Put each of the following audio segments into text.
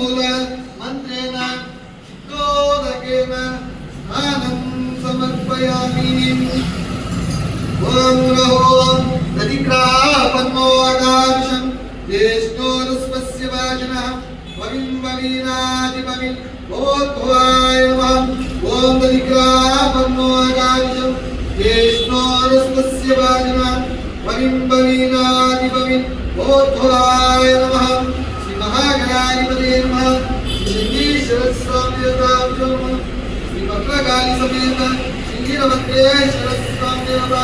मूल मंत्रेण दोदकेन स्नानं समर्पयामि। ओम रहो दधिक्रापन्नो आकाशं ज्येष्ठोरस्वस्य वाजनः वविम्बवीनादिपविन् भूत्वाय नमः। ओम दधिक्रापन्नो आकाशं ज्येष्ठोरस्वस्य वाजनः वविम्बवीनादिपविन् भूत्वाय नमः। श्री महागणाधिपतये नमः। श्री सरस्वती नमः। श्री भद्रकाली समेत श्रीवीरभद्रेश्वर स्वामी नमः।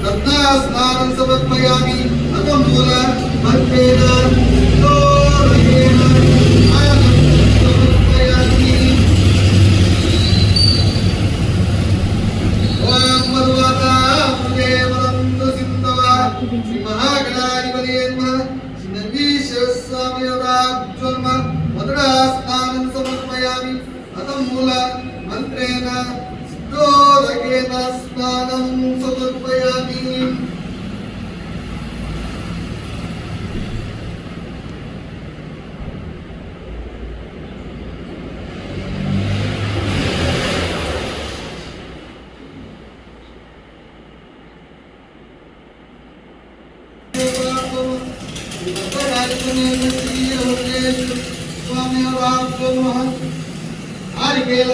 रत्ना स्नानं समर्पयामि। अतः मूल मंत्रेण दोदकेन स्नानं समर्पयामि। ओम मधुवाता मुझे वदन्तु सिन्धवा। श्री महागणाधिपतये नमः। श्री नन्दीश्वर स्वामी नमः। मधुरा स्नानं समर्पयामि। अतः मूल मंत्रेण दोदकेन स्नानं समर्पयामि। स्वामी नमः।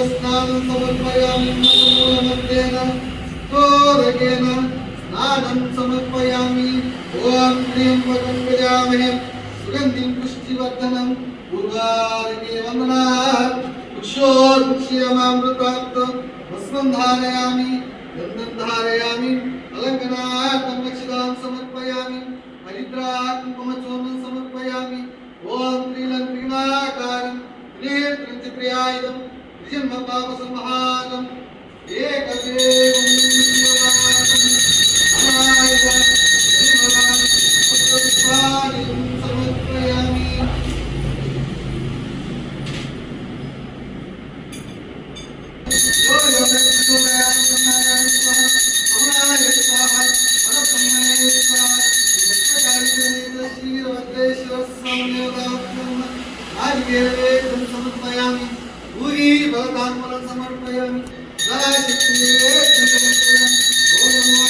स्नानं समर्पयामि। मूलमन्त्रेण दोदकेन स्नानं समर्पयामि। ओम त्र्यम्बकं यजामहे सुगन्धिं पुष्टिवर्धनं उर्वारुके वन्दनात्। वृक्षोर्वृक्षीयमामृतात् भस्मं धारयामि। गन्धं धारयामि। अलङ्कनार्थं रक्षितां समर्पयामि। हरिद्रात् कुङ्कुमचूर्णं समर्पयामि। ओम त्रिलङ्कृणाकारं त्रिनेत्रं त्रियायुधं त्रिजन्म पापसंहारं एकदेवं समर्पयामि। समर्पयामि। भूरि भवतान्मलं समर्पयामि। समर्पयामि। ओम नमो